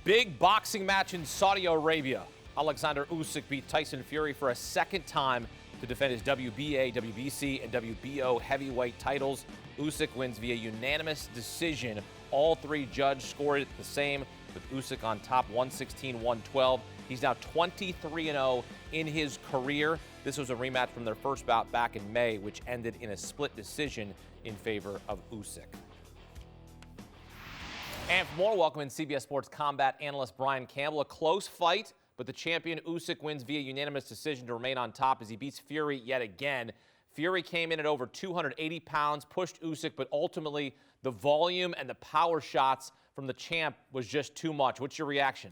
Big boxing match in Saudi Arabia. Oleksandr Usyk beat Tyson Fury for a second time to defend his WBA, WBC, and WBO heavyweight titles. Usyk wins via unanimous decision. All three judges scored it the same, with Usyk on top 116-112. He's now 23-0 in his career. This was a rematch from their first bout back in May, which ended in a split decision in favor of Usyk. And for more, welcome in CBS Sports combat analyst Brian Campbell. A close fight, but the champion Usyk wins via unanimous decision to remain on top as he beats Fury yet again. Fury came in at over 280 pounds, pushed Usyk, but ultimately the volume and the power shots from the champ was just too much. What's your reaction?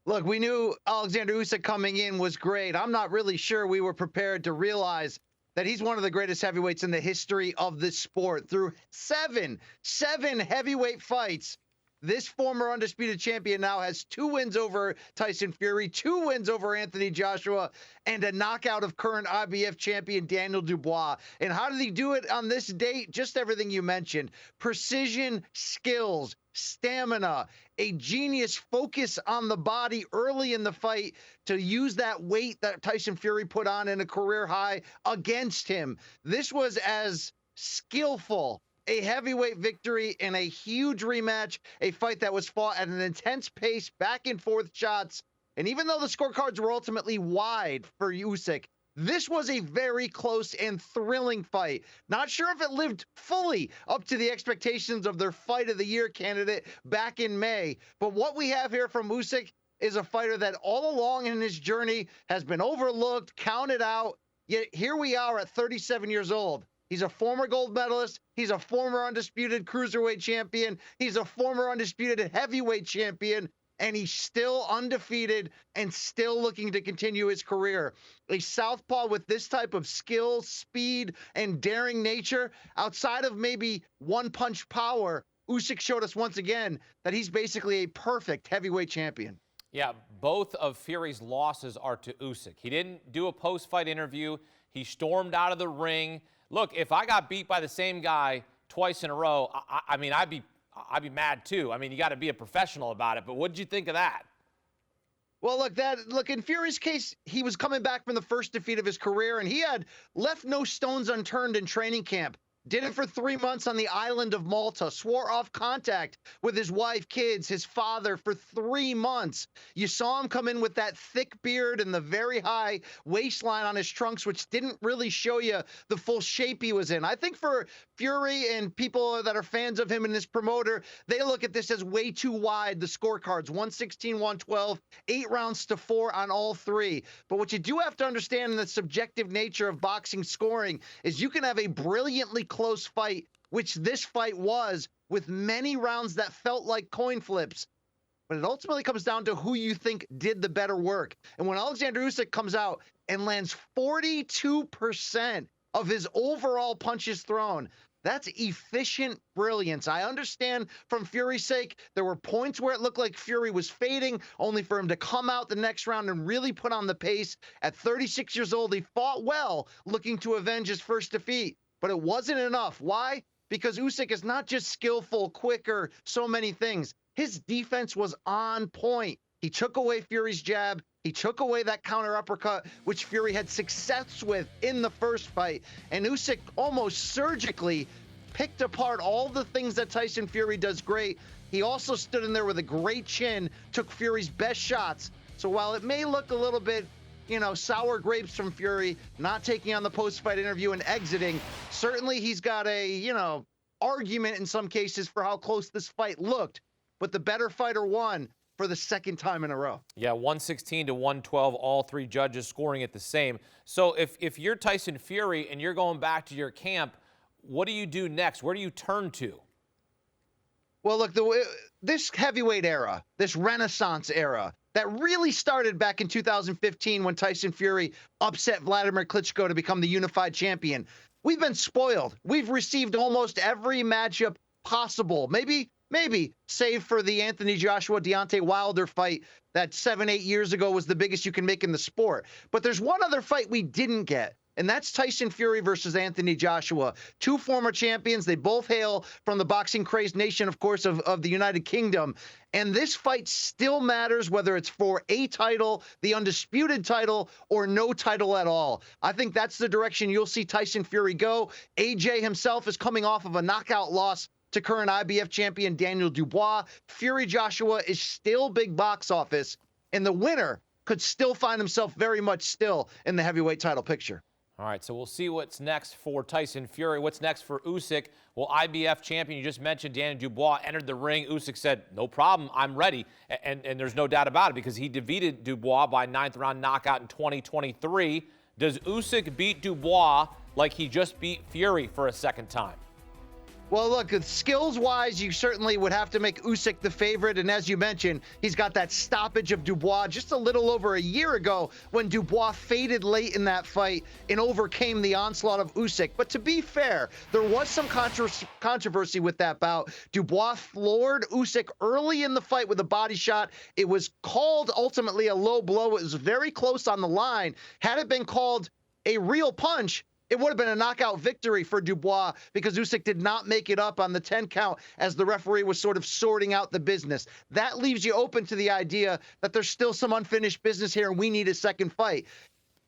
Look, we knew Oleksandr Usyk coming in was great. I'm not really sure we were prepared to realize that he's one of the greatest heavyweights in the history of this sport. Through seven heavyweight fights, this former undisputed champion now has 2 wins over Tyson Fury, 2 wins over Anthony Joshua, and a knockout of current IBF champion Daniel Dubois. And how did he do it on this date? Just everything you mentioned. Precision, skills, stamina, a genius focus on the body early in the fight to use that weight that Tyson Fury put on in a career high against him. This was as skillful a heavyweight victory in a huge rematch, a fight that was fought at an intense pace, back and forth shots. And even though the scorecards were ultimately wide for Usyk, this was a very close and thrilling fight. Not sure if it lived fully up to the expectations of their Fight of the Year candidate back in May. But what we have here from Usyk is a fighter that all along in his journey has been overlooked, counted out. Yet here we are at 37 years old. He's a former gold medalist. He's a former undisputed cruiserweight champion. He's a former undisputed heavyweight champion. And he's still undefeated and still looking to continue his career. A southpaw with this type of skill, speed, and daring nature, outside of maybe one-punch power, Usyk showed us once again that he's basically a perfect heavyweight champion. Yeah, both of Fury's losses are to Usyk. He didn't do a post-fight interview. He stormed out of the ring. Look, if I got beat by the same guy twice in a row, I mean, I'd be mad too. I mean, you got to be a professional about it. But what did you think of that? Well, look, in Fury's case, he was coming back from the first defeat of his career, and he had left no stones unturned in training camp. Did it for 3 months on the island of Malta, swore off contact with his wife, kids, his father for 3 months. You saw him come in with that thick beard and the very high waistline on his trunks, which didn't really show you the full shape he was in. I think for Fury and people that are fans of him and his promoter, they look at this as way too wide, the scorecards, 116-112, 8 rounds to 4 on all 3. But what you do have to understand in the subjective nature of boxing scoring is you can have a brilliantly close fight, which this fight was, with many rounds that felt like coin flips. But it ultimately comes down to who you think did the better work. And when Oleksandr Usyk comes out and lands 42% of his overall punches thrown, that's efficient brilliance. I understand from Fury's sake, there were points where it looked like Fury was fading, only for him to come out the next round and really put on the pace. At 36 years old, he fought well, looking to avenge his first defeat. But it wasn't enough. Why? Because Usyk is not just skillful, quicker, so many things. His defense was on point. He took away Fury's jab. He took away that counter uppercut, which Fury had success with in the first fight. And Usyk almost surgically picked apart all the things that Tyson Fury does great. He also stood in there with a great chin, took Fury's best shots. So while it may look a little bit, sour grapes from Fury, not taking on the post-fight interview and exiting, certainly he's got a, argument in some cases for how close this fight looked. But the better fighter won for the second time in a row. Yeah, 116-112, all 3 judges scoring it the same. So if you're Tyson Fury and you're going back to your camp, what do you do next? Where do you turn to? Well, look, this heavyweight era, this Renaissance era, that really started back in 2015 when Tyson Fury upset Vladimir Klitschko to become the unified champion. We've been spoiled. We've received almost every matchup possible. Maybe, save for the Anthony Joshua Deontay Wilder fight that 7-8 years ago was the biggest you can make in the sport. But there's one other fight we didn't get. and that's Tyson Fury versus Anthony Joshua. Two former champions. They both hail from the boxing crazed nation, of course, of the United Kingdom. And this fight still matters, whether it's for a title, the undisputed title, or no title at all. I think that's the direction you'll see Tyson Fury go. AJ himself is coming off of a knockout loss to current IBF champion Daniel Dubois. Fury Joshua is still big box office, and the winner could still find himself very much still in the heavyweight title picture. All right, so we'll see what's next for Tyson Fury. What's next for Usyk? Well, IBF champion, you just mentioned, Daniel Dubois, entered the ring. Usyk said, no problem, I'm ready. And there's no doubt about it because he defeated Dubois by 9th-round knockout in 2023. Does Usyk beat Dubois like he just beat Fury for a second time? Well, look, skills-wise, you certainly would have to make Usyk the favorite. And as you mentioned, he's got that stoppage of Dubois just a little over a year ago when Dubois faded late in that fight and overcame the onslaught of Usyk. But to be fair, there was some controversy with that bout. Dubois floored Usyk early in the fight with a body shot. It was called ultimately a low blow. It was very close on the line. Had it been called a real punch, it would have been a knockout victory for Dubois because Usyk did not make it up on the 10 count as the referee was sort of sorting out the business. That leaves you open to the idea that there's still some unfinished business here and we need a second fight.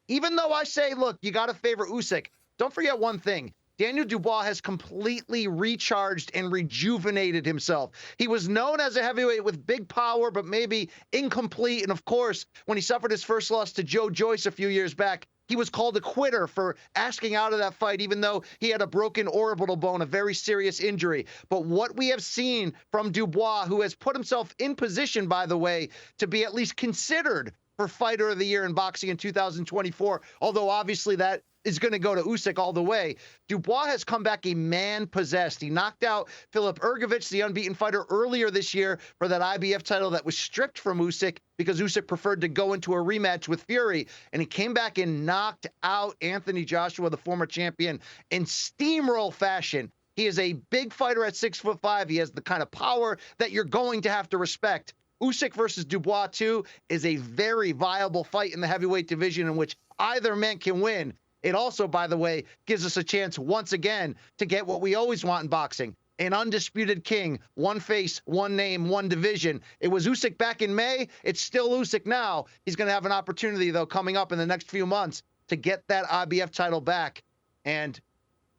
Even though I say, look, you got to favor Usyk, don't forget one thing. Daniel Dubois has completely recharged and rejuvenated himself. He was known as a heavyweight with big power, but maybe incomplete. And of course, when he suffered his first loss to Joe Joyce a few years back, he was called a quitter for asking out of that fight, even though he had a broken orbital bone, a very serious injury. But what we have seen from Dubois, who has put himself in position, by the way, to be at least considered for Fighter of the Year in boxing in 2024, although obviously that is going to go to Usyk all the way. Dubois has come back a man possessed. He knocked out Filip Ergovic, the unbeaten fighter, earlier this year for that IBF title that was stripped from Usyk because Usyk preferred to go into a rematch with Fury. And he came back and knocked out Anthony Joshua, the former champion, in steamroll fashion. He is a big fighter at 6'5". He has the kind of power that you're going to have to respect. Usyk versus Dubois, too, is a very viable fight in the heavyweight division in which either man can win. It also, by the way, gives us a chance once again to get what we always want in boxing, an undisputed king, one face, one name, one division. It was Usyk back in May. It's still Usyk now. He's going to have an opportunity, though, coming up in the next few months to get that IBF title back and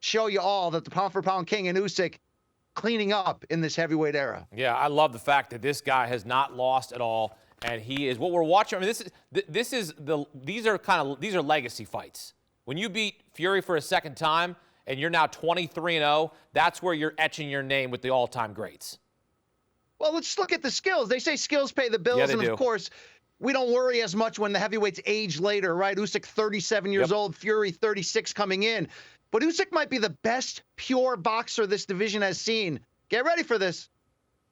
show you all that the pound-for-pound king and Usyk cleaning up in this heavyweight era. Yeah, I love the fact that this guy has not lost at all, and he is what we're watching. I mean, these are legacy fights. When you beat Fury for a second time and you're now 23-0, that's where you're etching your name with the all-time greats. Well, let's look at the skills. They say skills pay the bills, yeah, they and do. Of course, we don't worry as much when the heavyweights age later, right? Usyk 37 years old, Fury 36 coming in. But Usyk might be the best pure boxer this division has seen. Get ready for this.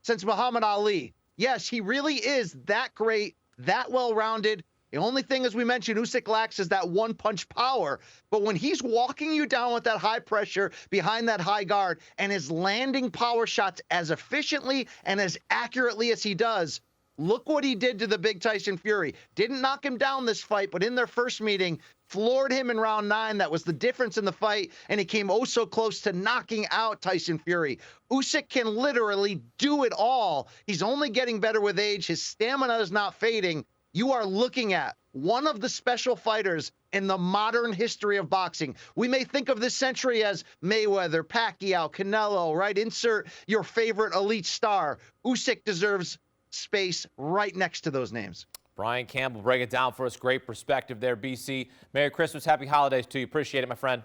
Since Muhammad Ali. Yes, he really is that great, that well-rounded. The only thing, as we mentioned, Usyk lacks is that one-punch power. But when he's walking you down with that high pressure behind that high guard and is landing power shots as efficiently and as accurately as he does, look what he did to the big Tyson Fury. Didn't knock him down this fight, but in their first meeting, floored him in round 9. That was the difference in the fight, and he came oh so close to knocking out Tyson Fury. Usyk can literally do it all. He's only getting better with age. His stamina is not fading. You are looking at one of the special fighters in the modern history of boxing. We may think of this century as Mayweather, Pacquiao, Canelo, right? Insert your favorite elite star. Usyk deserves space right next to those names. Brian Campbell, break it down for us. Great perspective there, BC. Merry Christmas, Happy Holidays to you. Appreciate it, my friend.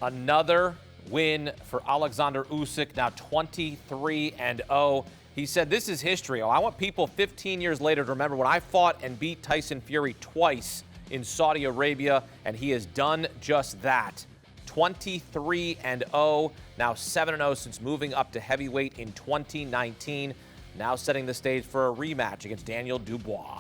Another win for Oleksandr Usyk, now 23-0. He said, this is history. Oh, I want people 15 years later to remember when I fought and beat Tyson Fury twice in Saudi Arabia, and he has done just that. 23-0, now 7-0 since moving up to heavyweight in 2019, now setting the stage for a rematch against Daniel Dubois.